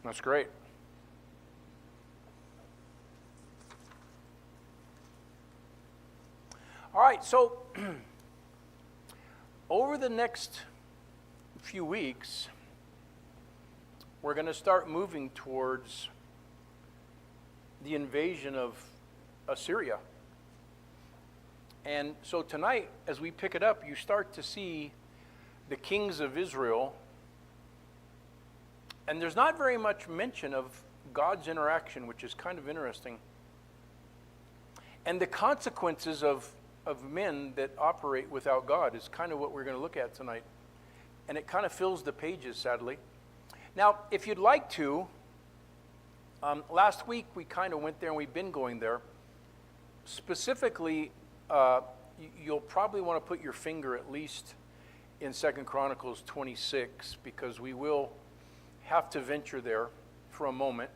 That's great. All right, so over the next few weeks, we're going to start moving towards the invasion of Assyria. And so tonight, as we pick it up, you start to see the kings of Israel. And there's not very much mention of God's interaction, which is kind of interesting. And the consequences of men that operate without God is kind of what we're going to look at tonight. And it kind of fills the pages, sadly. Now, if you'd like to, last week we kind of went there and we've been going there. Specifically, you'll probably want to put your finger at least in 2 Chronicles 26, because we will have to venture there for a moment.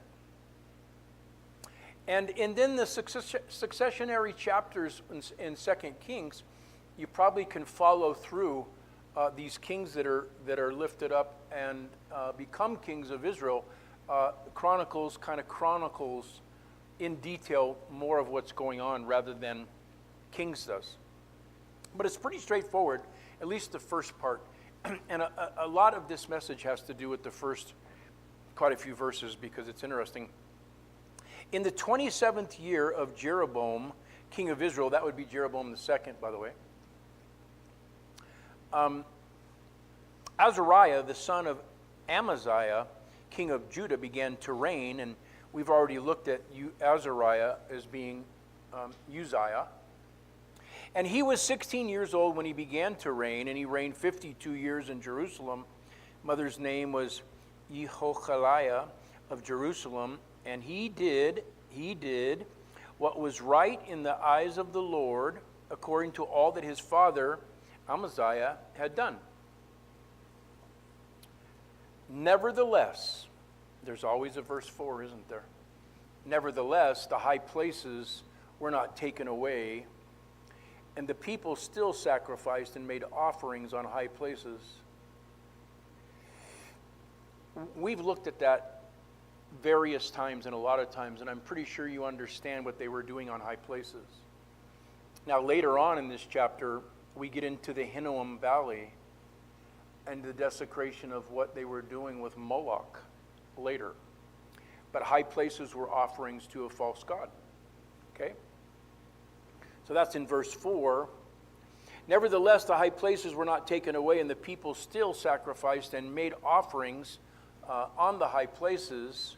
And then the successionary chapters in 2 Kings, you probably can follow through these kings that are lifted up and become kings of Israel. Chronicles kind of chronicles in detail more of what's going on rather than Kings does. But it's pretty straightforward, at least the first part. And a lot of this message has to do with the first quite a few verses because it's interesting. In the 27th year of Jeroboam, king of Israel, that would be Jeroboam II, by the way, Azariah, the son of Amaziah, king of Judah, began to reign, and we've already looked at Azariah as being Uzziah. And he was 16 years old when he began to reign, and he reigned 52 years in Jerusalem. Mother's name was Yehochaliah of Jerusalem, and he did what was right in the eyes of the Lord, according to all that his father Amaziah had done. Nevertheless, there's always a verse 4, isn't there? Nevertheless, the high places were not taken away, and the people still sacrificed and made offerings on high places. We've looked at that various times and a lot of times, and I'm pretty sure you understand what they were doing on high places. Now, later on in this chapter, we get into the Hinnom Valley and the desecration of what they were doing with Moloch later. But high places were offerings to a false god. Okay? So that's in verse 4. Nevertheless, the high places were not taken away, and the people still sacrificed and made offerings on the high places.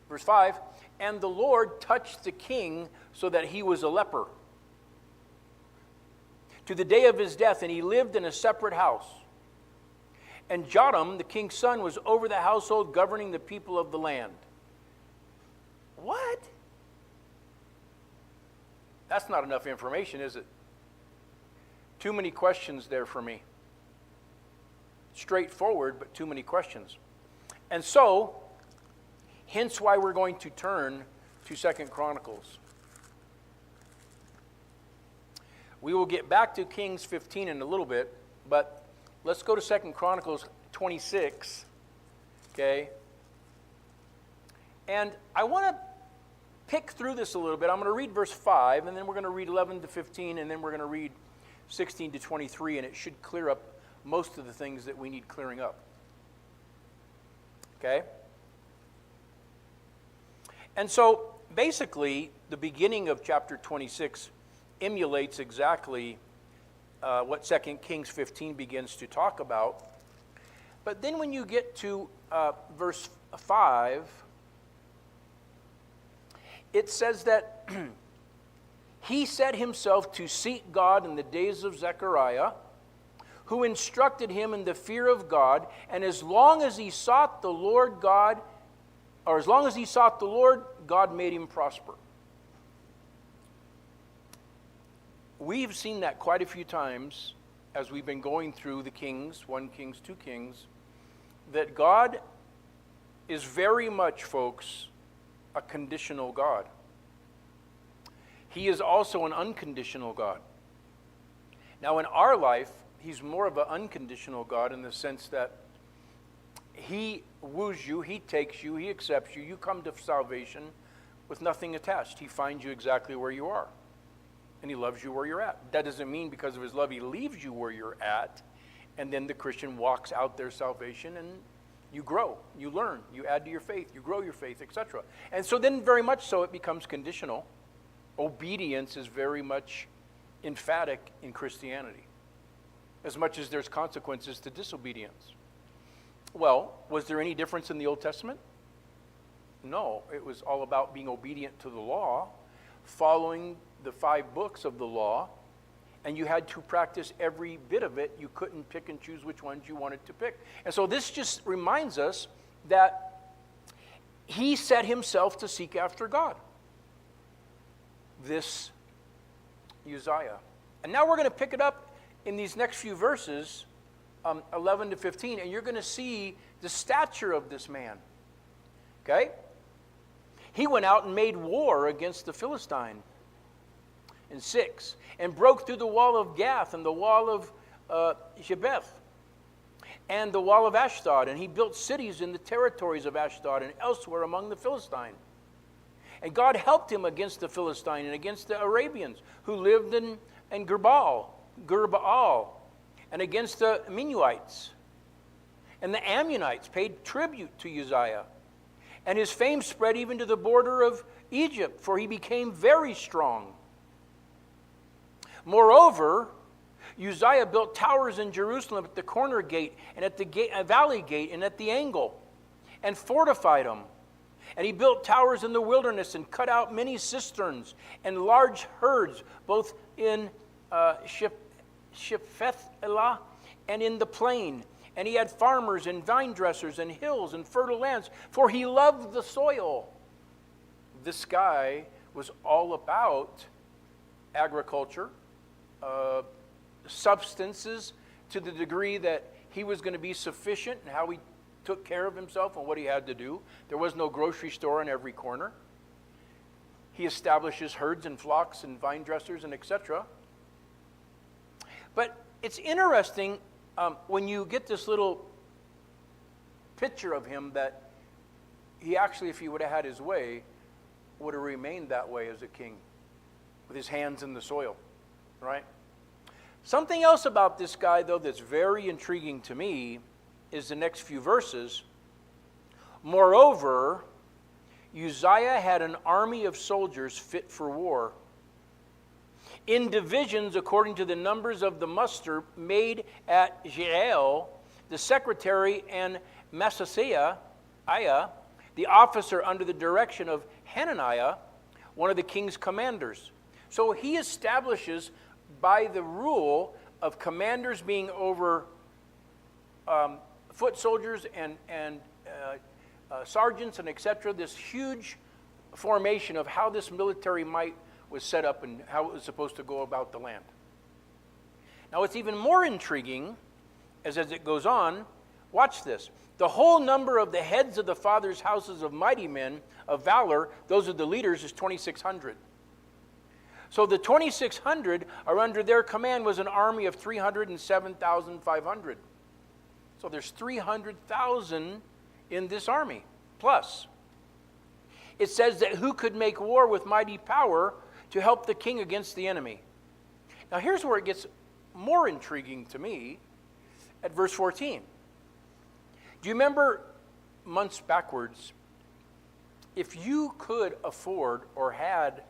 Verse 5, and the Lord touched the king so that he was a leper to the day of his death, and he lived in a separate house. And Jotham, the king's son, was over the household, governing the people of the land. What? That's not enough information, is it? Too many questions there for me. Straightforward, but too many questions. And so, hence why we're going to turn to 2 Chronicles. We will get back to Kings 15 in a little bit, but let's go to 2 Chronicles 26, okay? And I want to pick through this a little bit. I'm going to read verse 5, and then we're going to read 11 to 15, and then we're going to read 16 to 23, and it should clear up most of the things that we need clearing up. Okay? And so, basically, the beginning of chapter 26 emulates exactly what 2 Kings 15 begins to talk about. But then when you get to verse 5, it says that he set himself to seek God in the days of Zechariah, who instructed him in the fear of God, and as long as he sought the Lord, God made him prosper. We've seen that quite a few times as we've been going through the Kings, 1 Kings, 2 Kings, that God is very much, folks, a conditional God. He is also an unconditional God. Now, in our life, he's more of an unconditional God in the sense that he woos you, he takes you, he accepts you, you come to salvation with nothing attached. He finds you exactly where you are, and he loves you where you're at. That doesn't mean because of his love he leaves you where you're at, and then the Christian walks out their salvation, and you grow, you learn, you add to your faith, you grow your faith, etc. And so then very much so it becomes conditional. Obedience is very much emphatic in Christianity, as much as there's consequences to disobedience. Well, was there any difference in the Old Testament? No, it was all about being obedient to the law, following the 5 books of the law, and you had to practice every bit of it. You couldn't pick and choose which ones you wanted to pick. And so this just reminds us that he set himself to seek after God. This Uzziah. And now we're going to pick it up in these next few verses, 11 to 15, and you're going to see the stature of this man. Okay? He went out and made war against the Philistine in 6, and broke through the wall of Gath and the wall of Jebeth and the wall of Ashdod, and he built cities in the territories of Ashdod and elsewhere among the Philistine. And God helped him against the Philistine and against the Arabians who lived in Gurbaal, and against the Minuites. And the Ammonites paid tribute to Uzziah. And his fame spread even to the border of Egypt, for he became very strong. Moreover, Uzziah built towers in Jerusalem at the corner gate and at the valley gate and at the angle, and fortified them. And he built towers in the wilderness and cut out many cisterns and large herds, both in Shepheth-elah and in the plain. And he had farmers and vine dressers and hills and fertile lands, for he loved the soil. This guy was all about agriculture, substances, to the degree that he was going to be sufficient in how he took care of himself and what he had to do. There was no grocery store on every corner. He establishes herds and flocks and vine dressers and etc. But it's interesting when you get this little picture of him that he actually, if he would have had his way, would have remained that way as a king, with his hands in the soil, right? Something else about this guy, though, that's very intriguing to me is the next few verses. Moreover, Uzziah had an army of soldiers fit for war, in divisions according to the numbers of the muster made at Jeiel, the secretary, and Maaseiah, the officer under the direction of Hananiah, one of the king's commanders. So he establishes, by the rule of commanders being over foot soldiers and sergeants and etc., this huge formation of how this military might was set up and how it was supposed to go about the land. Now what's even more intriguing as it goes on, watch this. The whole number of the heads of the fathers' houses of mighty men of valor, those are the leaders, is 2,600. So the 2,600 are under their command was an army of 307,500. So there's 300,000 in this army, plus. It says that who could make war with mighty power to help the king against the enemy. Now here's where it gets more intriguing to me at verse 14. Do you remember months backwards, if you could afford or had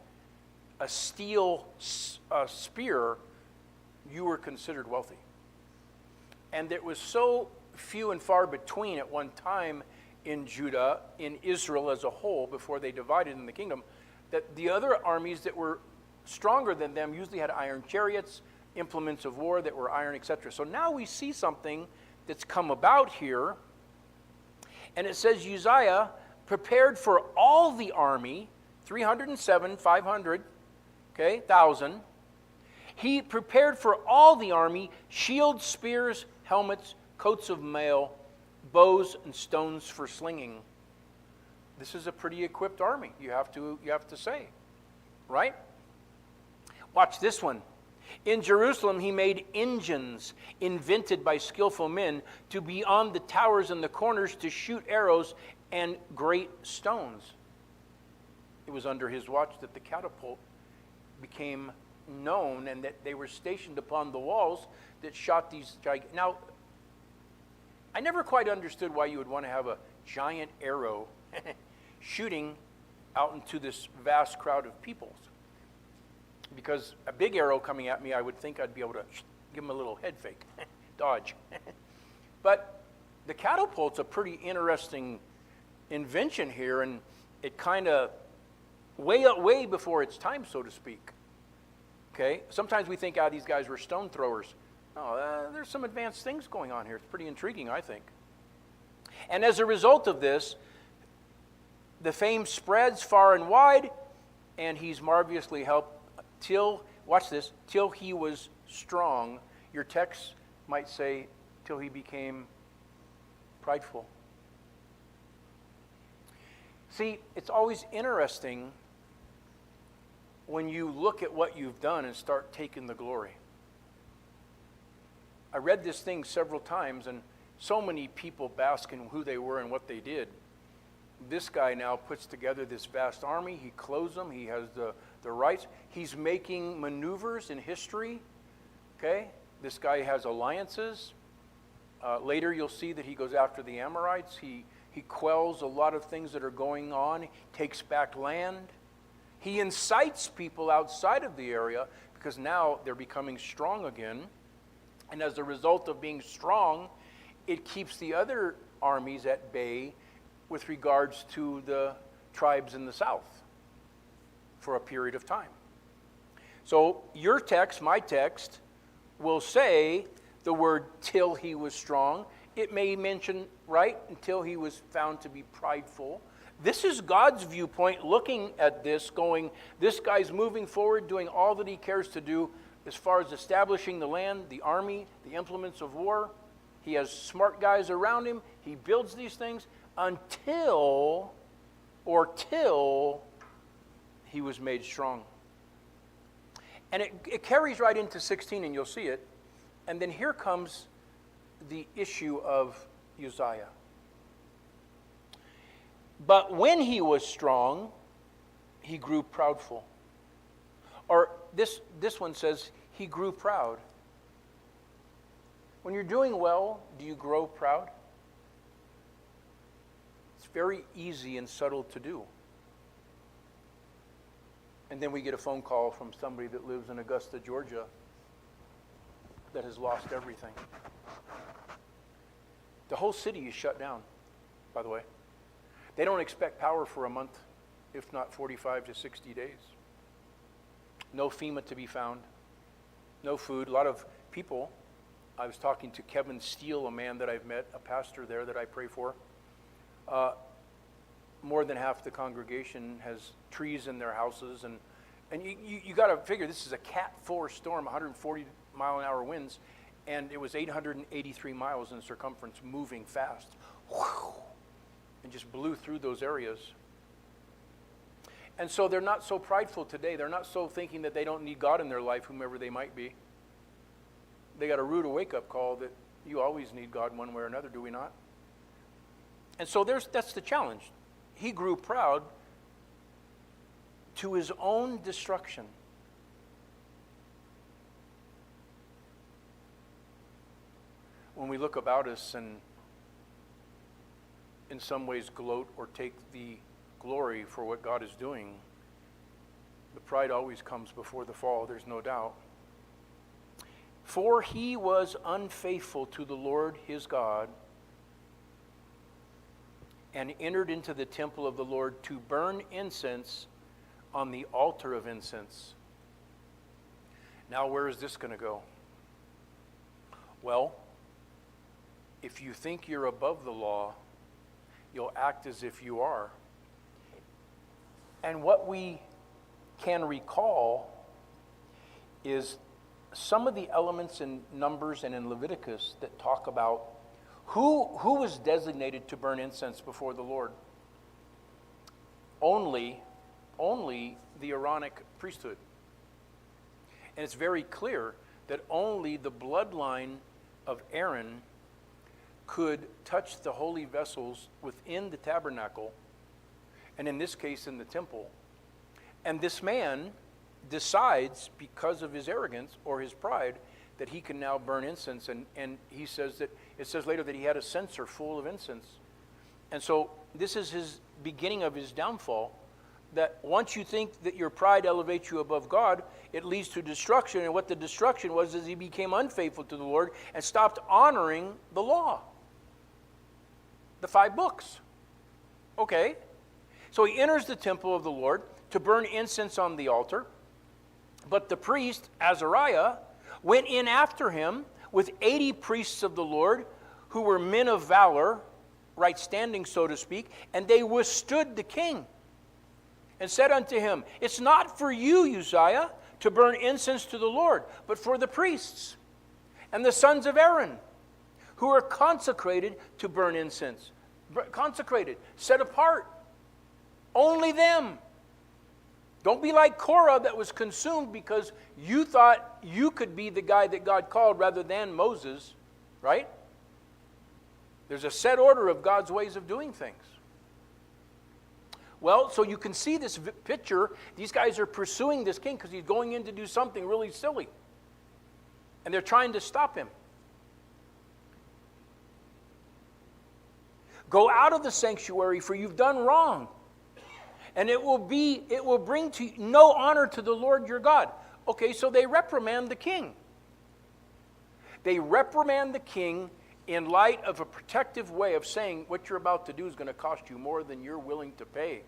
a steel spear, you were considered wealthy. And it was so few and far between at one time in Judah, in Israel as a whole, before they divided in the kingdom, that the other armies that were stronger than them usually had iron chariots, implements of war that were iron, etc. So now we see something that's come about here, and it says Uzziah prepared for all the army, 307,500, okay, 1,000. He prepared for all the army shields, spears, helmets, coats of mail, bows, and stones for slinging. This is a pretty equipped army, you have to say, right? Watch this one. In Jerusalem, he made engines invented by skillful men to be on the towers and the corners to shoot arrows and great stones. It was under his watch that the catapult became known and that they were stationed upon the walls that shot these gigantic. Now, I never quite understood why you would want to have a giant arrow shooting out into this vast crowd of people. Because a big arrow coming at me, I would think I'd be able to give him a little head fake, dodge. But the catapult's a pretty interesting invention here, and it kind of way before its time, so to speak. Okay? Sometimes we think, these guys were stone throwers. No, there's some advanced things going on here. It's pretty intriguing, I think. And as a result of this, the fame spreads far and wide, and he's marvelously helped till, watch this, till he was strong. Your text might say, till he became prideful. See, it's always interesting when you look at what you've done and start taking the glory. I read this thing several times, and so many people bask in who they were and what they did. This guy now puts together this vast army. He clothes them. He has the rights. He's making maneuvers in history. Okay? This guy has alliances. Later you'll see that he goes after the Amorites. He quells a lot of things that are going on. He takes back land. He incites people outside of the area because now they're becoming strong again. And as a result of being strong, it keeps the other armies at bay with regards to the tribes in the south for a period of time. So your text, my text, will say the word till he was strong. It may mention, right, until he was found to be prideful. This is God's viewpoint looking at this, going, this guy's moving forward, doing all that he cares to do as far as establishing the land, the army, the implements of war. He has smart guys around him. He builds these things until he was made strong. And it carries right into 16, and you'll see it. And then here comes the issue of Uzziah. But when he was strong, he grew proudful. Or this one says, he grew proud. When you're doing well, do you grow proud? It's very easy and subtle to do. And then we get a phone call from somebody that lives in Augusta, Georgia, that has lost everything. The whole city is shut down, by the way. They don't expect power for a month, if not 45 to 60 days. No FEMA to be found. No food. A lot of people. I was talking to Kevin Steele, a man that I've met, a pastor there that I pray for. More than half the congregation has trees in their houses. And you got to figure this is a Cat 4 storm, 140 mile an hour winds. And it was 883 miles in circumference, moving fast. Whew, and just blew through those areas. And so they're not so prideful today. They're not so thinking that they don't need God in their life, whomever they might be. They got a rude wake-up call that you always need God one way or another, do we not? And so that's the challenge. He grew proud to his own destruction. When we look about us and in some ways gloat or take the glory for what God is doing, the pride always comes before the fall, there's no doubt. For he was unfaithful to the Lord his God and entered into the temple of the Lord to burn incense on the altar of incense. Now, where is this going to go? Well, if you think you're above the law, you'll act as if you are. And what we can recall is some of the elements in Numbers and in Leviticus that talk about who was designated to burn incense before the Lord. Only the Aaronic priesthood. And it's very clear that only the bloodline of Aaron could touch the holy vessels within the tabernacle, and in this case in the temple. And this man decides, because of his arrogance or his pride, that he can now burn incense. And he says that, it says later that he had a censer full of incense. And so this is his beginning of his downfall, that once you think that your pride elevates you above God, it leads to destruction. And what the destruction was is he became unfaithful to the Lord and stopped honoring the law. The 5 books. Okay. So he enters the temple of the Lord to burn incense on the altar. But the priest, Azariah, went in after him with 80 priests of the Lord who were men of valor, right standing, so to speak, and they withstood the king and said unto him, it's not for you, Uzziah, to burn incense to the Lord, but for the priests and the sons of Aaron, who are consecrated to burn incense. Consecrated, set apart. Only them. Don't be like Korah that was consumed because you thought you could be the guy that God called rather than Moses, right? There's a set order of God's ways of doing things. Well, so you can see this picture. These guys are pursuing this king because he's going in to do something really silly. And they're trying to stop him. Go out of the sanctuary, for you've done wrong. And it will bring to no honor to the Lord your God. Okay, so they reprimand the king. They reprimand the king in light of a protective way of saying what you're about to do is going to cost you more than you're willing to pay.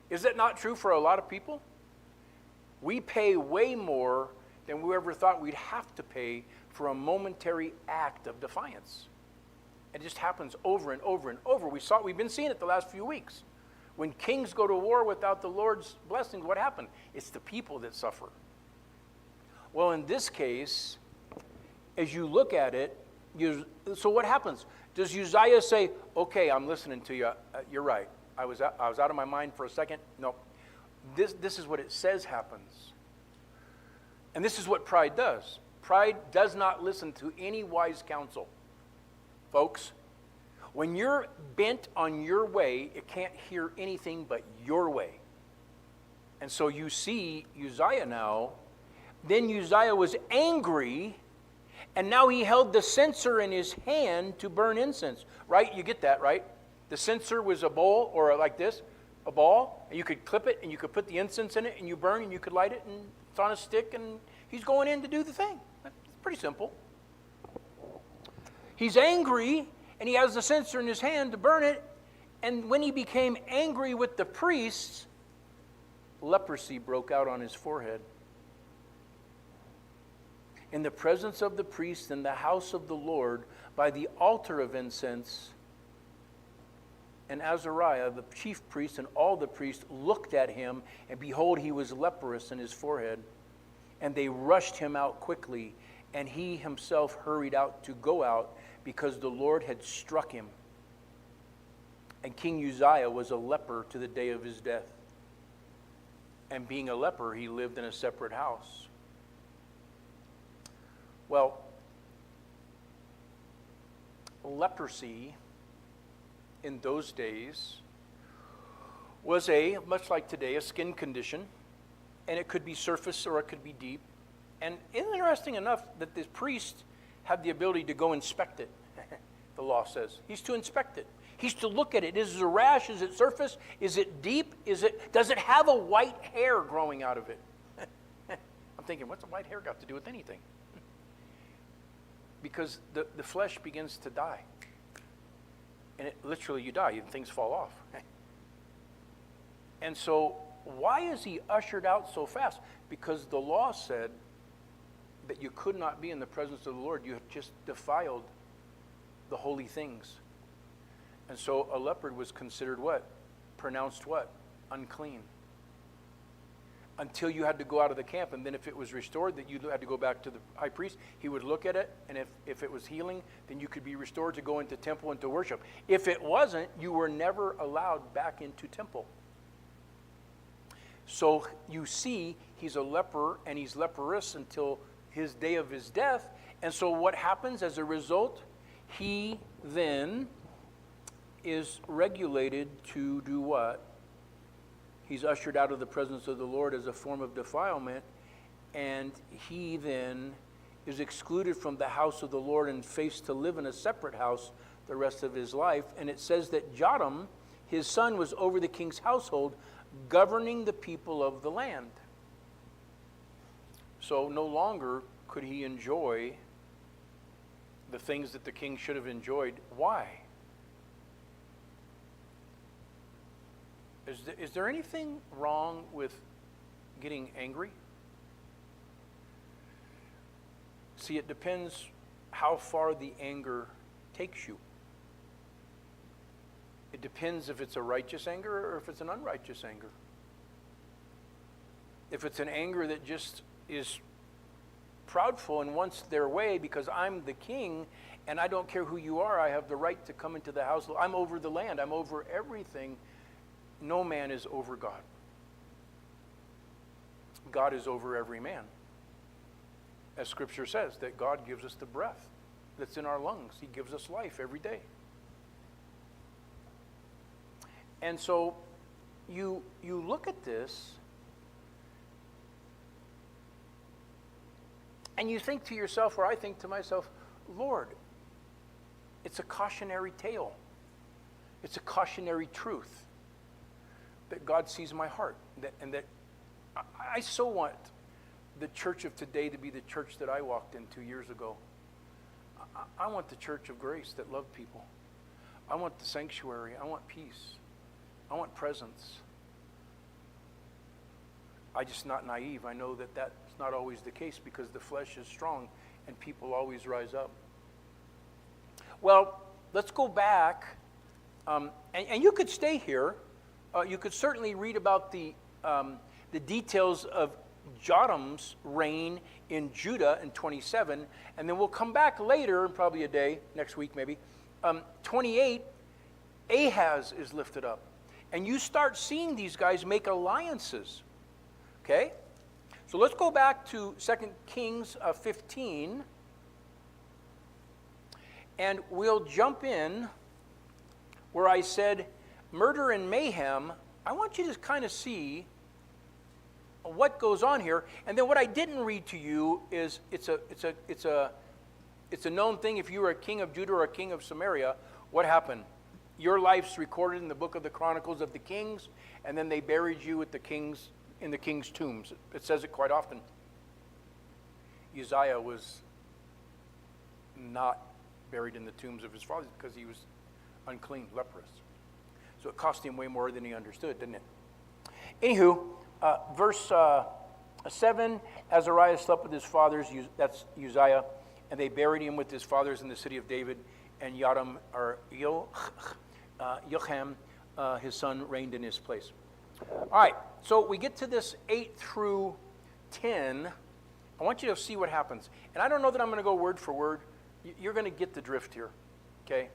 Is that not true for a lot of people? We pay way more than we ever thought we'd have to pay for a momentary act of defiance. It just happens over and over and over. We've been seeing it the last few weeks. When kings go to war without the Lord's blessings, what happened? It's the people that suffer. Well, in this case, as you look at it, so what happens? Does Uzziah say, okay, I'm listening to you. You're right. I was out of my mind for a second. No. This is what it says happens. And this is what pride does. Pride does not listen to any wise counsel. Folks, when you're bent on your way, it can't hear anything but your way. And so you see Uzziah now. Then Uzziah was angry, and now he held the censer in his hand to burn incense. Right? You get that, right? The censer was a bowl, or like this, a ball, and you could clip it, and you could put the incense in it, and you burn, and you could light it, and it's on a stick, and he's going in to do the thing. It's pretty simple. He's angry, and he has the censer in his hand to burn it. And when he became angry with the priests, leprosy broke out on his forehead. In the presence of the priests in the house of the Lord, by the altar of incense, and Azariah, the chief priest, and all the priests looked at him, and behold, he was leprous in his forehead. And they rushed him out quickly, and he himself hurried out to go out, because the Lord had struck him. And King Uzziah was a leper to the day of his death. And being a leper, he lived in a separate house. Well, leprosy in those days was much like today, a skin condition. And it could be surface or it could be deep. And interesting enough that this priest had the ability to go inspect it, the law says. He's to inspect it. He's to look at it. Is it a rash? Is it surface? Is it deep? Does it have a white hair growing out of it? I'm thinking, what's a white hair got to do with anything? Because the flesh begins to die. And literally you die, and things fall off. And so why is he ushered out so fast? Because the law said that you could not be in the presence of the Lord. You had just defiled the holy things. And so a leopard was considered what? Pronounced what? Unclean. Until you had to go out of the camp. And then if it was restored, that you had to go back to the high priest. He would look at it, and if it was healing, then you could be restored to go into temple and to worship. If it wasn't, you were never allowed back into temple. So you see, he's a leper, and he's leprous until his day of his death. And so what happens as a result? He then is regulated to do what? He's ushered out of the presence of the Lord as a form of defilement, and he then is excluded from the house of the Lord and faced to live in a separate house the rest of his life. And it says that Jotham, his son, was over the king's household, governing the people of the land. So no longer could he enjoy the things that the king should have enjoyed. Why? Is there anything wrong with getting angry? See, it depends how far the anger takes you. It depends if it's a righteous anger or if it's an unrighteous anger. If it's an anger that just is proudful and wants their way because I'm the king and I don't care who you are, I have the right to come into the house. I'm over the land. I'm over everything. No man is over God. God is over every man. As Scripture says, that God gives us the breath that's in our lungs. He gives us life every day. And so you look at this and you think to yourself, or I think to myself, Lord, it's a cautionary tale. It's a cautionary truth that God sees my heart. And that I so want the church of today to be the church that I walked in 2 years ago. I want the church of grace that loved people. I want the sanctuary. I want peace. I want presence. I'm just not naive. I know that that's not always the case because the flesh is strong and people always rise up. Well, let's go back. And you could stay here. You could certainly read about the details of Jotham's reign in Judah in 27, and then we'll come back later, probably a day, next week maybe. 28, Ahaz is lifted up. And you start seeing these guys make alliances. Okay? So let's go back to 2 Kings 15, and we'll jump in where I said murder and mayhem. I want you to kind of see what goes on here. And then what I didn't read to you is it's a known thing. If you were a king of Judah or a king of Samaria, what happened? Your life's recorded in the book of the Chronicles of the Kings, and then they buried you with the kings in the king's tombs. It says it quite often. Uzziah was not buried in the tombs of his fathers because he was unclean, leprous. So it cost him way more than he understood, didn't it? Anywho, verse 7, Azariah slept with his fathers, that's Uzziah, and they buried him with his fathers in the city of David, and Jotham, or Jocham, his son, reigned in his place. All right, so we get to this 8 through 10. I want you to see what happens. And I don't know that I'm going to go word for word. You're going to get the drift here, okay?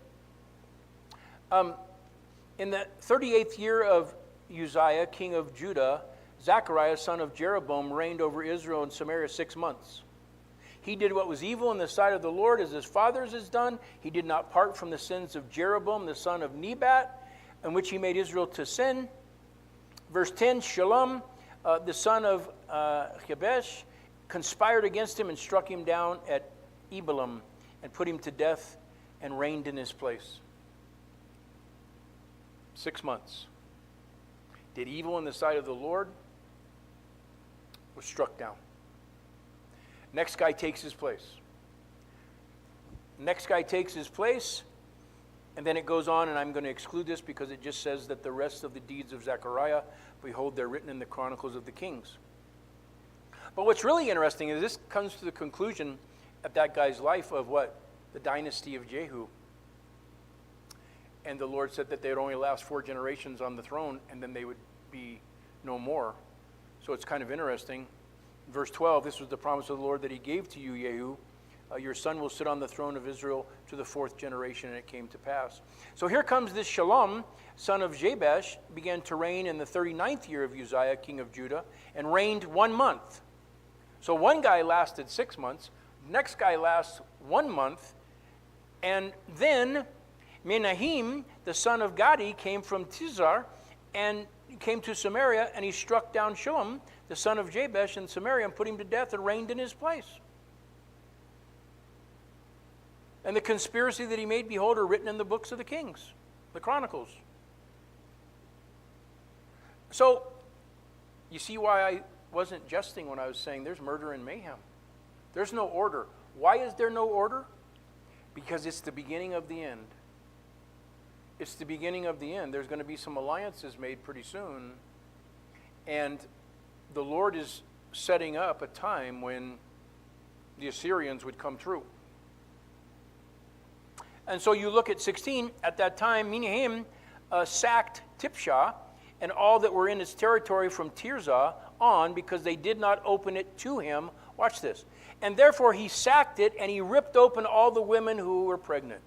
In the 38th year of Uzziah, king of Judah, Zechariah, son of Jeroboam, reigned over Israel and Samaria 6 months. He did what was evil in the sight of the Lord, as his fathers has done. He did not part from the sins of Jeroboam, the son of Nebat, in which he made Israel to sin. Verse 10, Shalom, the son of Jabesh, conspired against him and struck him down at Ebalim and put him to death and reigned in his place. 6 months. Did evil in the sight of the Lord, was struck down. Next guy takes his place. Next guy takes his place, and then it goes on, and I'm going to exclude this because it just says that the rest of the deeds of Zechariah, behold, they're written in the Chronicles of the Kings. But what's really interesting is this comes to the conclusion of that guy's life of what? The dynasty of Jehu. And the Lord said that they would only last 4 generations on the throne, and then they would be no more. So it's kind of interesting. Verse 12, this was the promise of the Lord that he gave to you, Jehu, your son will sit on the throne of Israel to the fourth generation, and it came to pass. So here comes this Shallum, son of Jabesh, began to reign in the 39th year of Uzziah, king of Judah, and reigned 1 month. So one guy lasted 6 months, next guy lasts 1 month, and then Menahem, the son of Gadi, came from Tizar and came to Samaria, and he struck down Shallum, the son of Jabesh, in Samaria, and put him to death and reigned in his place. And the conspiracy that he made, behold, are written in the books of the kings, the Chronicles. So, you see why I wasn't jesting when I was saying there's murder and mayhem. There's no order. Why is there no order? Because it's the beginning of the end. It's the beginning of the end. There's going to be some alliances made pretty soon. And the Lord is setting up a time when the Assyrians would come through. And so you look at 16, at that time, Menahem sacked Tipshah and all that were in its territory from Tirzah on, because they did not open it to him. Watch this. And therefore he sacked it, and he ripped open all the women who were pregnant.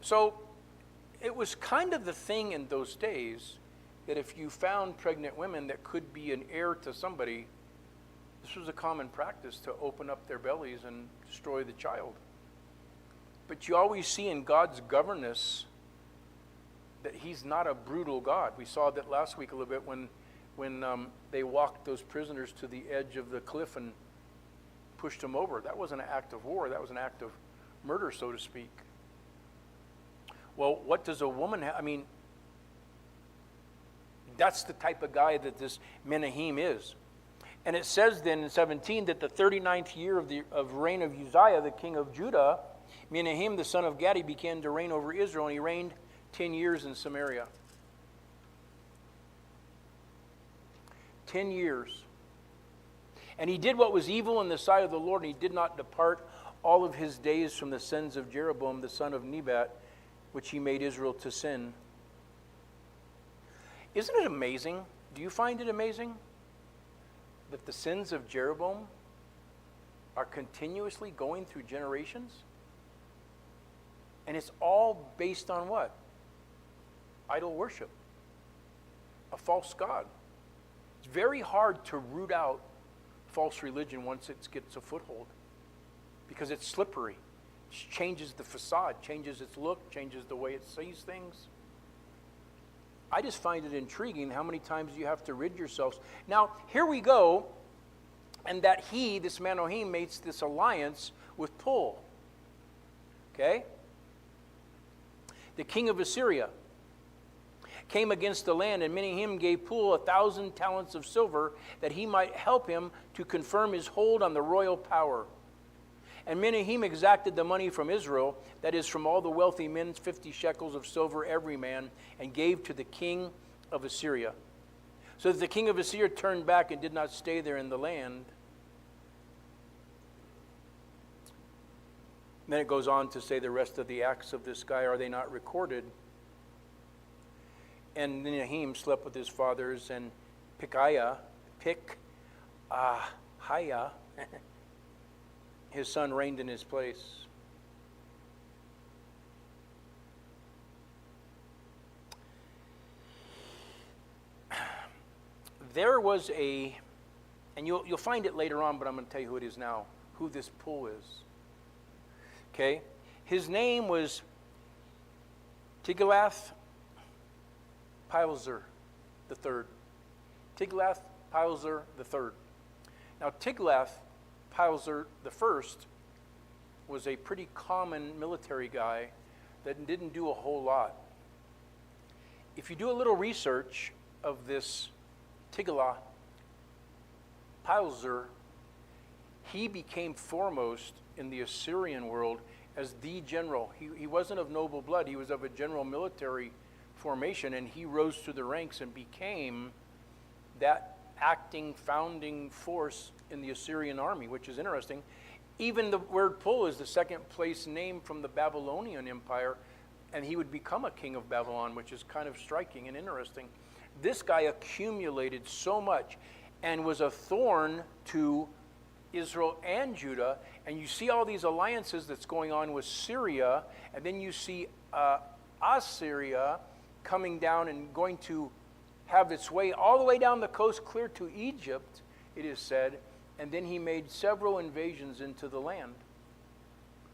So it was kind of the thing in those days that if you found pregnant women that could be an heir to somebody, this was a common practice to open up their bellies and destroy the child. But you always see in God's governance that he's not a brutal God. We saw that last week a little bit when they walked those prisoners to the edge of the cliff and pushed them over. That wasn't an act of war. That was an act of murder, so to speak. Well, what does a woman have? I mean, that's the type of guy that this Menahem is. And it says then in 17 that the 39th year of reign of Uzziah, the king of Judah, Menahem, the son of Gadi, began to reign over Israel, and he reigned 10 years in Samaria. 10 years. And he did what was evil in the sight of the Lord, and he did not depart all of his days from the sins of Jeroboam, the son of Nebat, which he made Israel to sin. Isn't it amazing? Do you find it amazing that the sins of Jeroboam are continuously going through generations? And it's all based on what? Idol worship. A false god. It's very hard to root out false religion once it gets a foothold, because it's slippery. It changes the facade, changes its look, changes the way it sees things. I just find it intriguing how many times you have to rid yourselves. Now, here we go, and that this Menahem, makes this alliance with Pul. Okay? The king of Assyria came against the land, and Menahem gave Pul 1,000 talents of silver that he might help him to confirm his hold on the royal power. And Menahem exacted the money from Israel, that is, from all the wealthy men, 50 shekels of silver every man, and gave to the king of Assyria. So that the king of Assyria turned back and did not stay there in the land. Then it goes on to say the rest of the acts of this guy, are they not recorded? And Menahem slept with his fathers, and Pekahiah, his son, reigned in his place. There was and you'll find it later on, but I'm going to tell you who it is now, who this Pul is. Okay? His name was Tiglath-Pileser III. Tiglath-Pileser III. Now, Tiglath-Pileser I was a pretty common military guy that didn't do a whole lot. If you do a little research of this Tiglath-Pileser, he became foremost in the Assyrian world as the general. He wasn't of noble blood. He was of a general military formation, and he rose through the ranks and became that founding force in the Assyrian army, which is interesting. Even the word Pul is the second place name from the Babylonian Empire, and he would become a king of Babylon, which is kind of striking and interesting. This guy accumulated so much and was a thorn to Israel and Judah, and you see all these alliances that's going on with Syria, and then you see Assyria coming down and going to have its way all the way down the coast clear to Egypt, it is said, and then he made several invasions into the land.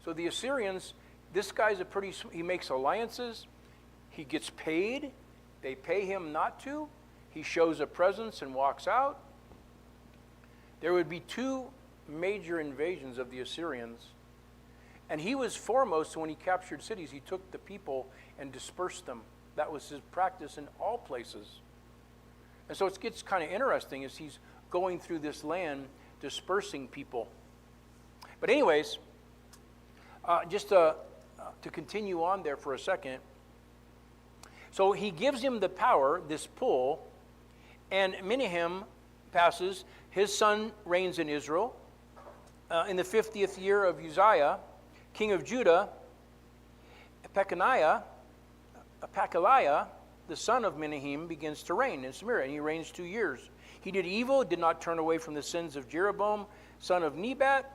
So the Assyrians, this guy's he makes alliances, he gets paid, they pay him not to, he shows a presence and walks out. There would be two major invasions of the Assyrians, and he was foremost when he captured cities. He took the people and dispersed them. That was his practice in all places. And so it gets kind of interesting as he's going through this land dispersing people. But anyways, just to continue on there for a second. So he gives him the power, this pull, and Mayhem passes. His son reigns in Israel. In the 50th year of Uzziah, king of Judah, Pekaniah, the son of Mayhem, begins to reign in Samaria, and he reigns 2 years. He did evil, did not turn away from the sins of Jeroboam, son of Nebat,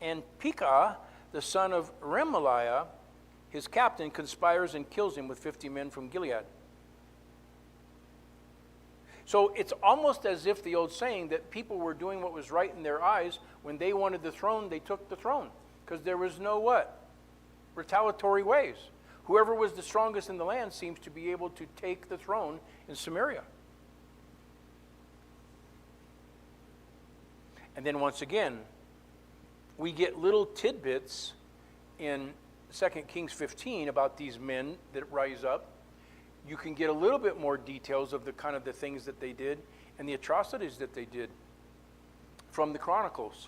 and Pekah, the son of Remaliah, his captain, conspires and kills him with 50 men from Gilead. So it's almost as if the old saying that people were doing what was right in their eyes. When they wanted the throne, they took the throne. Because there was no what? Retaliatory ways. Whoever was the strongest in the land seems to be able to take the throne in Samaria. And then once again, we get little tidbits in 2 Kings 15 about these men that rise up. You can get a little bit more details of the kind of the things that they did and the atrocities that they did from the Chronicles.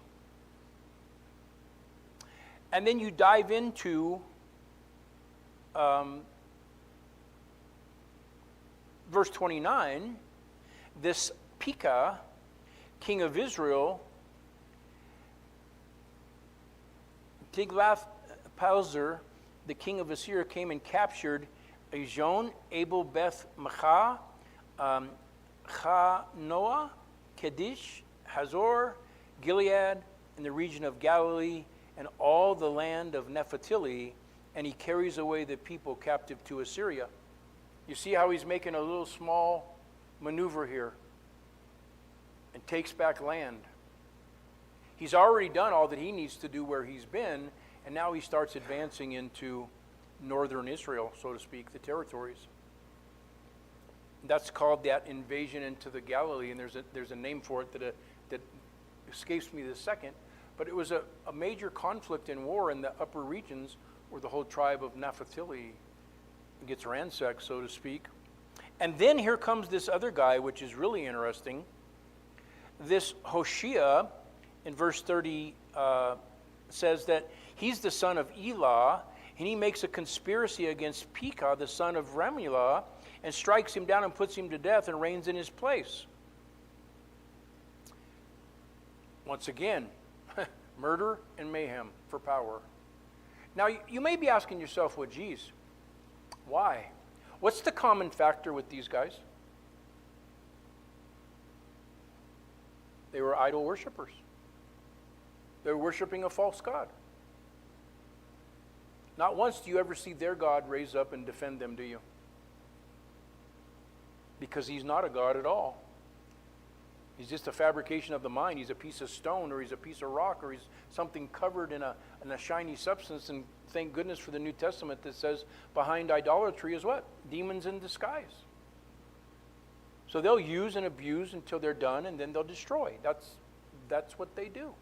And then you dive into verse 29. This Pekah, king of Israel, Tiglath-Pileser, the king of Assyria, came and captured Ijon, Abel Beth Maachah, Chanoah, Kedesh, Hazor, Gilead, in the region of Galilee, and all the land of Naphtali, and he carries away the people captive to Assyria. You see how he's making a little small maneuver here and takes back land. He's already done all that he needs to do where he's been, and now he starts advancing into northern Israel, so to speak, the territories. That's called that invasion into the Galilee, and there's a name for it that escapes me this second. But it was a major conflict and war in the upper regions where the whole tribe of Naphtali gets ransacked, so to speak. And then here comes this other guy, which is really interesting. This Hoshea, in verse 30, says that he's the son of Elah, and he makes a conspiracy against Pekah, the son of Remaliah, and strikes him down and puts him to death and reigns in his place. Once again, murder and mayhem for power. Now, you may be asking yourself, well, geez, why? What's the common factor with these guys? They were idol worshipers. They were worshiping a false god. Not once do you ever see their God raise up and defend them, do you? Because he's not a god at all. He's just a fabrication of the mind. He's a piece of stone, or he's a piece of rock, or he's something covered in a shiny substance. And thank goodness for the New Testament that says behind idolatry is what? Demons in disguise. So they'll use and abuse until they're done, and then they'll destroy. That's what they do.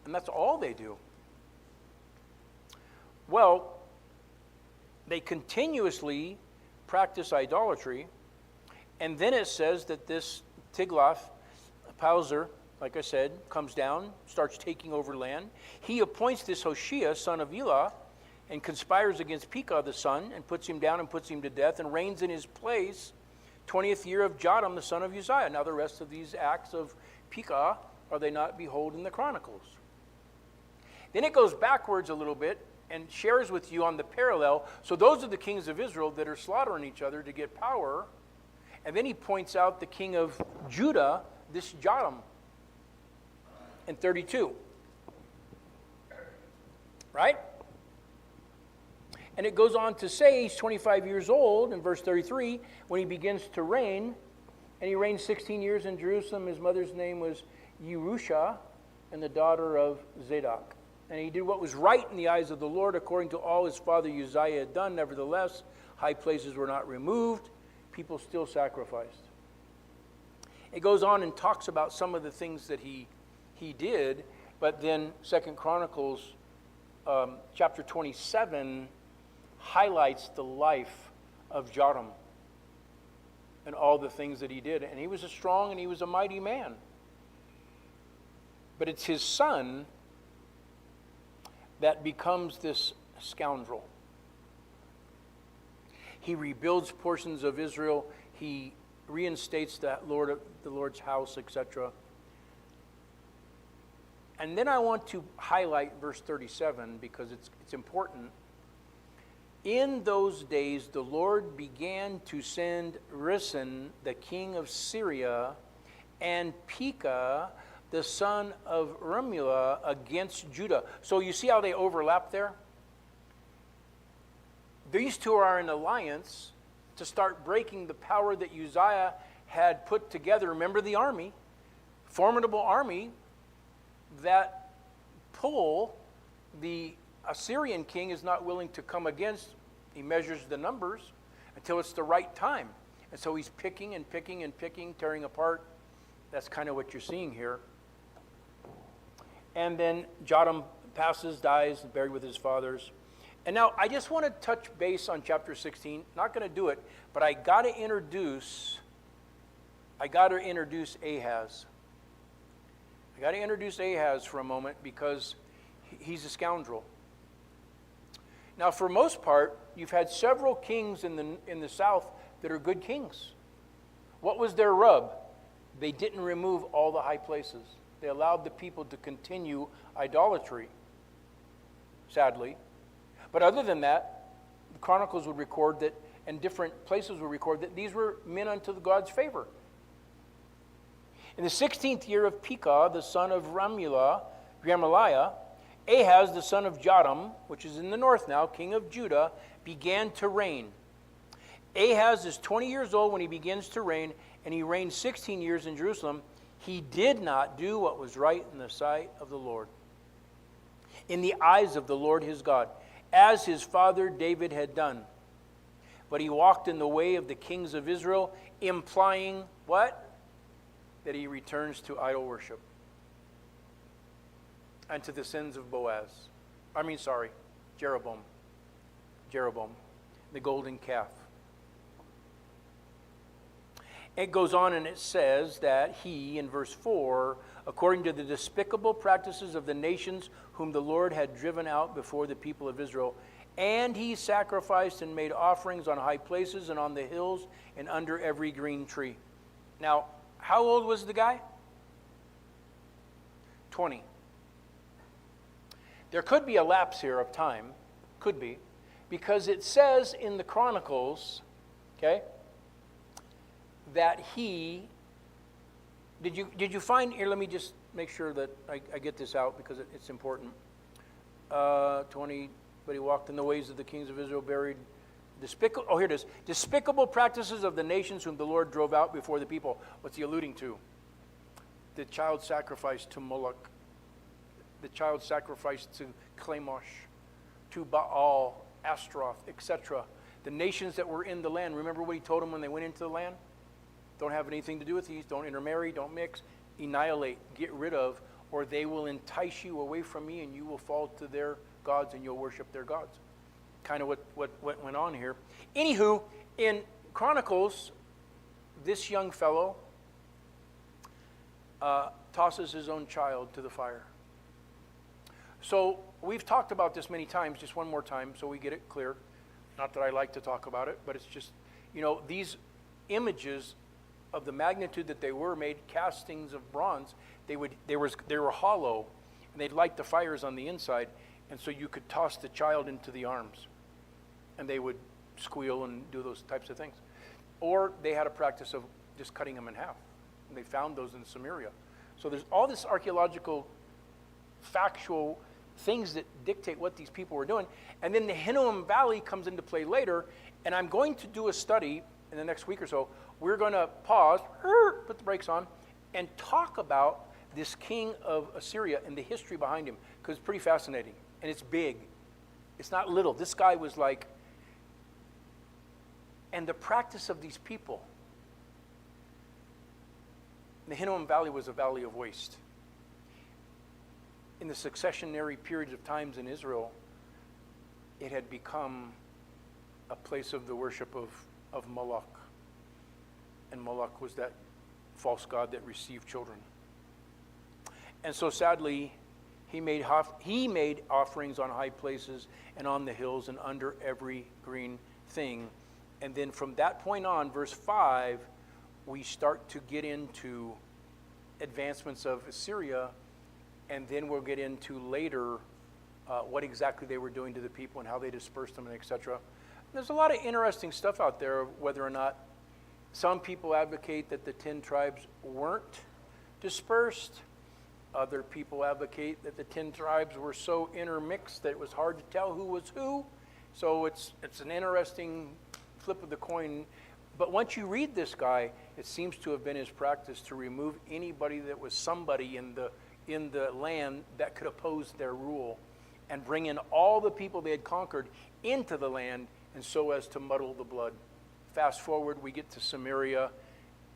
And that's all they do. Well, they continuously practice idolatry, and then it says that this Tiglath-Pileser, like I said, comes down, starts taking over land. He appoints this Hoshea, son of Elah, and conspires against Pekah the son, and puts him down and puts him to death, and reigns in his place, 20th year of Jotham, the son of Uzziah. Now the rest of these acts of Pekah, are they not behold in the Chronicles? Then it goes backwards a little bit and shares with you on the parallel. So those are the kings of Israel that are slaughtering each other to get power. And then he points out the king of Judah, this Jotham. and 32. Right? And it goes on to say he's 25 years old in verse 33 when he begins to reign. And he reigned 16 years in Jerusalem. His mother's name was Yerusha, and the daughter of Zadok. And he did what was right in the eyes of the Lord, according to all his father Uzziah had done. Nevertheless, high places were not removed. People still sacrificed. It goes on and talks about some of the things that he did, but then 2 Chronicles chapter 27 highlights the life of Jotham and all the things that he did. And he was a strong and he was a mighty man. But it's his son that becomes this scoundrel. He rebuilds portions of Israel. He reinstates the Lord's house, etc. And then I want to highlight verse 37 because it's important. In those days, the Lord began to send Rison, the king of Syria, and Pekah, the son of Remaliah, against Judah. So you see how they overlap there? These two are in alliance to start breaking the power that Uzziah had put together. Remember the army, formidable army that pull the Assyrian king is not willing to come against. He measures the numbers until it's the right time. And so he's picking and picking and picking, tearing apart. That's kind of what you're seeing here. And then Jotham passes, dies, buried with his fathers. And now I just want to touch base on chapter 16. Not going to do it, but I got to introduce Ahaz. I got to introduce Ahaz for a moment because he's a scoundrel. Now, for most part, you've had several kings in the south that are good kings. What was their rub? They didn't remove all the high places. They allowed the people to continue idolatry, sadly. But other than that, the Chronicles would record that, and different places would record that these were men unto God's favor. In the 16th year of Pekah, the son of Remaliah, Ahaz, the son of Jotham, which is in the north now, king of Judah, began to reign. Ahaz is 20 years old when he begins to reign, and he reigned 16 years in Jerusalem. He did not do what was right in the sight of the Lord, in the eyes of the Lord his God, as his father David had done. But he walked in the way of the kings of Israel, implying what? That he returns to idol worship and to the sins of Jeroboam, the golden calf. It goes on and it says that he, in verse 4, according to the despicable practices of the nations whom the Lord had driven out before the people of Israel, and he sacrificed and made offerings on high places and on the hills and under every green tree. Now, how old was the guy? 20. There could be a lapse here of time, could be, because it says in the Chronicles, okay, that he, did you find, here let me just make sure that I get this out because it's important. 20, but he walked in the ways of the kings of Israel, buried, here it is. Despicable practices of the nations whom the Lord drove out before the people. What's he alluding to? The child sacrifice to Moloch. The child sacrifice to Chemosh, to Baal, Ashtaroth, etc. The nations that were in the land. Remember what he told them when they went into the land? Don't have anything to do with these. Don't intermarry. Don't mix. Annihilate. Get rid of. Or they will entice you away from me and you will fall to their gods and you'll worship their gods. Kind of what went on here. Anywho, in Chronicles, this young fellow tosses his own child to the fire. So we've talked about this many times, just one more time so we get it clear. Not that I like to talk about it, but it's just, these images of the magnitude that they were made castings of bronze. They were hollow, and they'd light the fires on the inside, and so you could toss the child into the arms, and they would squeal and do those types of things. Or they had a practice of just cutting them in half. And they found those in Samaria. So there's all this archaeological factual things that dictate what these people were doing. And then the Hinnom Valley comes into play later, and I'm going to do a study in the next week or so. We're going to pause, put the brakes on, and talk about this king of Assyria and the history behind him, because it's pretty fascinating, and it's big. It's not little. This guy was like, and the practice of these people. The Hinnom Valley was a valley of waste. In the successionary periods of times in Israel, it had become a place of the worship of Moloch. And Moloch was that false god that received children. And so sadly, he made offerings on high places and on the hills and under every green thing. And then from that point on, verse 5, we start to get into advancements of Assyria, and then we'll get into later what exactly they were doing to the people and how they dispersed them, and etc. There's a lot of interesting stuff out there, whether or not some people advocate that the 10 tribes weren't dispersed. Other people advocate that the 10 tribes were so intermixed that it was hard to tell who was who. So it's an interesting flip of the coin. But once you read this guy, it seems to have been his practice to remove anybody that was somebody in the land that could oppose their rule, and bring in all the people they had conquered into the land, and so as to muddle the blood. Fast forward, we get to Samaria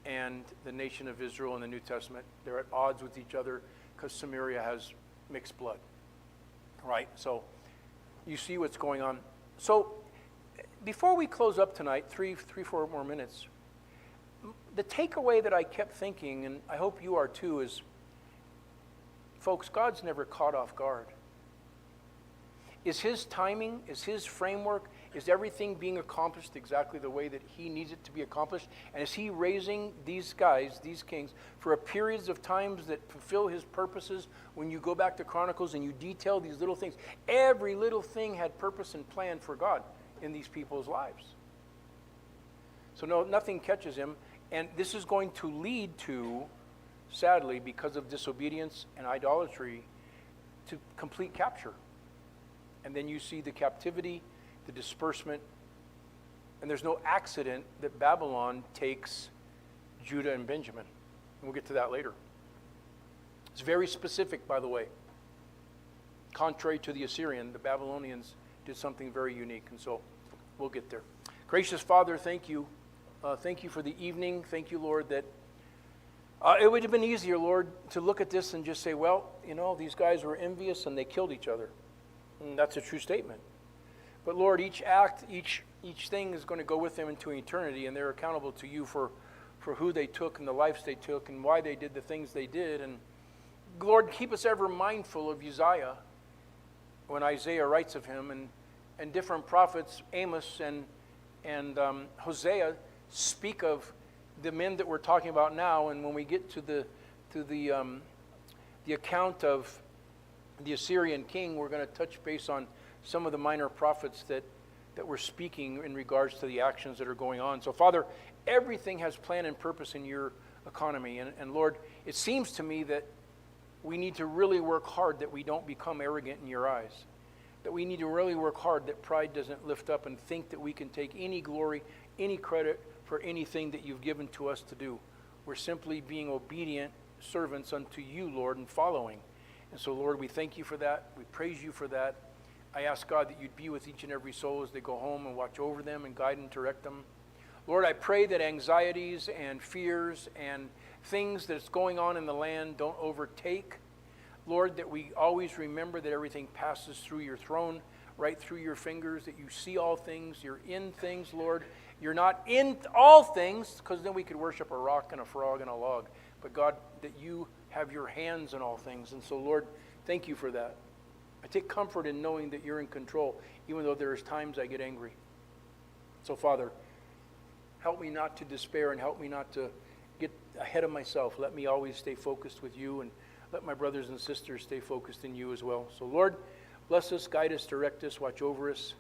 and the nation of Israel in the New Testament. They're at odds with each other because Samaria has mixed blood, right? So you see what's going on. So before we close up tonight, 4 more minutes, the takeaway that I kept thinking, and I hope you are too, is, folks, God's never caught off guard. Is his timing, is his framework, is everything being accomplished exactly the way that he needs it to be accomplished? And is he raising these guys, these kings, for a periods of times that fulfill his purposes? When you go back to Chronicles and you detail these little things, every little thing had purpose and plan for God in these people's lives. So no, nothing catches him. And this is going to lead to, sadly, because of disobedience and idolatry, to complete capture. And then you see the captivity, the disbursement, and there's no accident that Babylon takes Judah and Benjamin. And we'll get to that later. It's very specific, by the way. Contrary to the Assyrian, the Babylonians did something very unique, and so we'll get there. Gracious Father, thank you. Thank you for the evening. Thank you, Lord, that it would have been easier, Lord, to look at this and just say, well, you know, these guys were envious and they killed each other. And that's a true statement. But Lord, each act, each thing is going to go with them into eternity, and they're accountable to you for who they took and the lives they took and why they did the things they did. And Lord, keep us ever mindful of Uzziah when Isaiah writes of him, and different prophets, Amos and Hosea, speak of the men that we're talking about now. And when we get to the account of the Assyrian king, we're going to touch base on some of the minor prophets that were speaking in regards to the actions that are going on. So Father, everything has plan and purpose in your economy. And Lord, it seems to me that we need to really work hard that we don't become arrogant in your eyes. That we need to really work hard that pride doesn't lift up and think that we can take any glory, any credit for anything that you've given to us to do. We're simply being obedient servants unto you, Lord, and following. And so, Lord, we thank you for that. We praise you for that. I ask, God, that you'd be with each and every soul as they go home and watch over them and guide and direct them. Lord, I pray that anxieties and fears and things that's going on in the land don't overtake. Lord, that we always remember that everything passes through your throne, right through your fingers, that you see all things, you're in things, Lord. You're not in all things, because then we could worship a rock and a frog and a log. But God, that you have your hands in all things. And so, Lord, thank you for that. I take comfort in knowing that you're in control, even though there's times I get angry. So, Father, help me not to despair and help me not to get ahead of myself. Let me always stay focused with you, and let my brothers and sisters stay focused in you as well. So, Lord, bless us, guide us, direct us, watch over us.